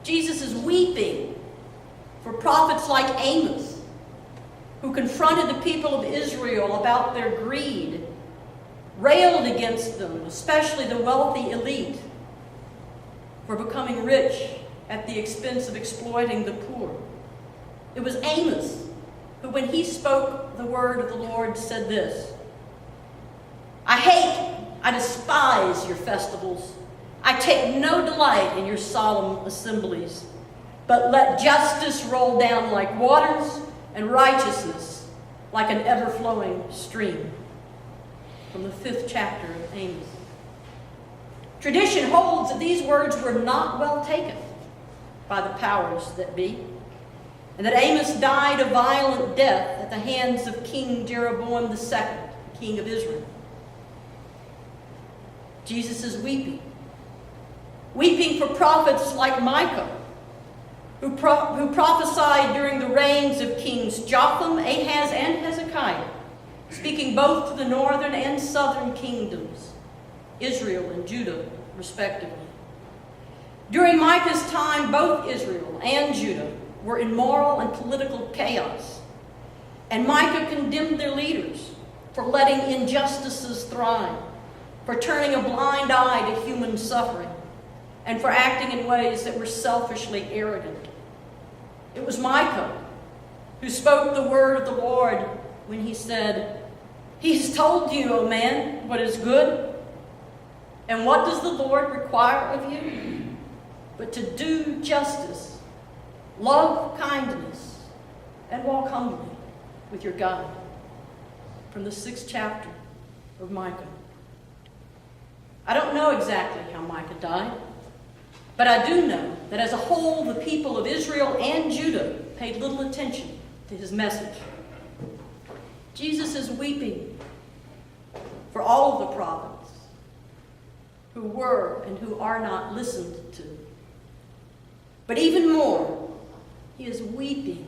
Jesus is weeping for prophets like Amos, who confronted the people of Israel about their greed, railed against them, especially the wealthy elite, for becoming rich at the expense of exploiting the poor. It was Amos who, when he spoke the word of the Lord, said this: I despise your festivals. I take no delight in your solemn assemblies. But let justice roll down like waters and righteousness like an ever-flowing stream. From the 5th chapter of Amos. Tradition holds that these words were not well taken by the powers that be, and that Amos died a violent death at the hands of King Jeroboam II, king of Israel. Jesus is weeping for prophets like Micah, who prophesied during the reigns of kings Jotham, Ahaz, and Hezekiah, speaking both to the northern and southern kingdoms, Israel and Judah, respectively. During Micah's time, both Israel and Judah were in moral and political chaos, and Micah condemned their leaders for letting injustices thrive, for turning a blind eye to human suffering, and for acting in ways that were selfishly arrogant. It was Micah who spoke the word of the Lord when he said, He's told you, O man, what is good. And what does the Lord require of you? But to do justice, love kindness, and walk humbly with your God. From the 6th chapter of Micah. I don't know exactly how Micah died, but I do know that as a whole, the people of Israel and Judah paid little attention to his message. Jesus is weeping for all of the prophets who were and who are not listened to. But even more, he is weeping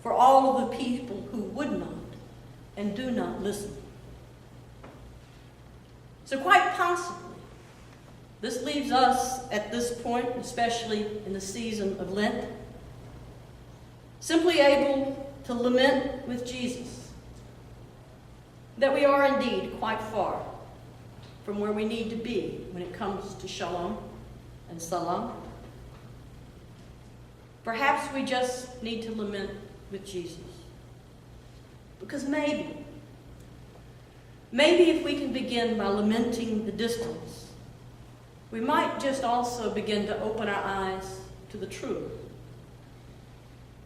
for all of the people who would not and do not listen. So quite possibly, this leaves us at this point, especially in the season of Lent, simply able to lament with Jesus that we are indeed quite far from where we need to be when it comes to shalom and salam. Perhaps we just need to lament with Jesus. Because maybe if we can begin by lamenting the distance, we might just also begin to open our eyes to the truth.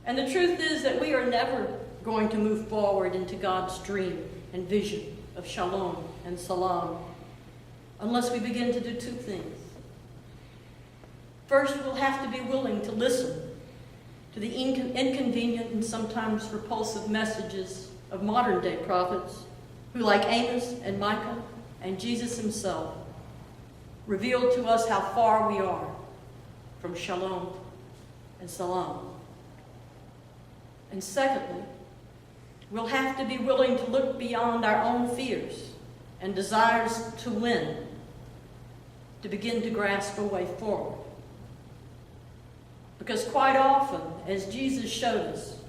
And the truth is that we are never going to move forward into God's dream and vision of shalom and salam unless we begin to do two things. First, we'll have to be willing to listen to the inconvenient and sometimes repulsive messages of modern-day prophets who, like Amos and Micah and Jesus himself, reveal to us how far we are from shalom and salam. And secondly, we'll have to be willing to look beyond our own fears and desires to win to begin to grasp a way forward. Because quite often, as Jesus showed us,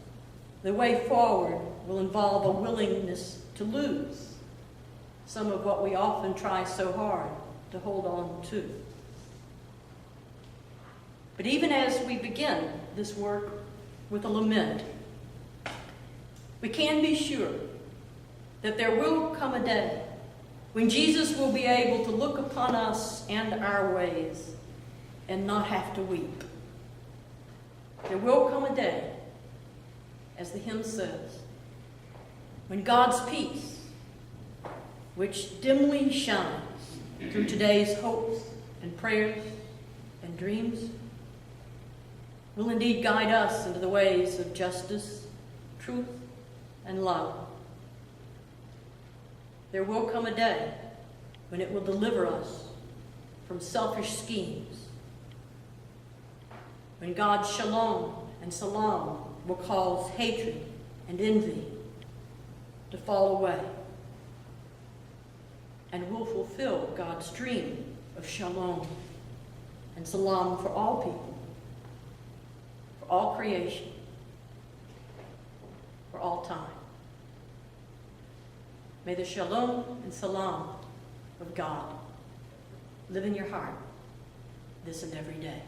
the way forward will involve a willingness to lose some of what we often try so hard to hold on to. But even as we begin this work with a lament, we can be sure that there will come a day when Jesus will be able to look upon us and our ways and not have to weep. There will come a day, as the hymn says, when God's peace, which dimly shines through today's hopes and prayers and dreams, will indeed guide us into the ways of justice, truth, and love. There will come a day when it will deliver us from selfish schemes, when God's shalom and salam will cause hatred and envy to fall away, and will fulfill God's dream of shalom and salam for all people all creation, for all time. May the shalom and salam of God live in your heart this and every day.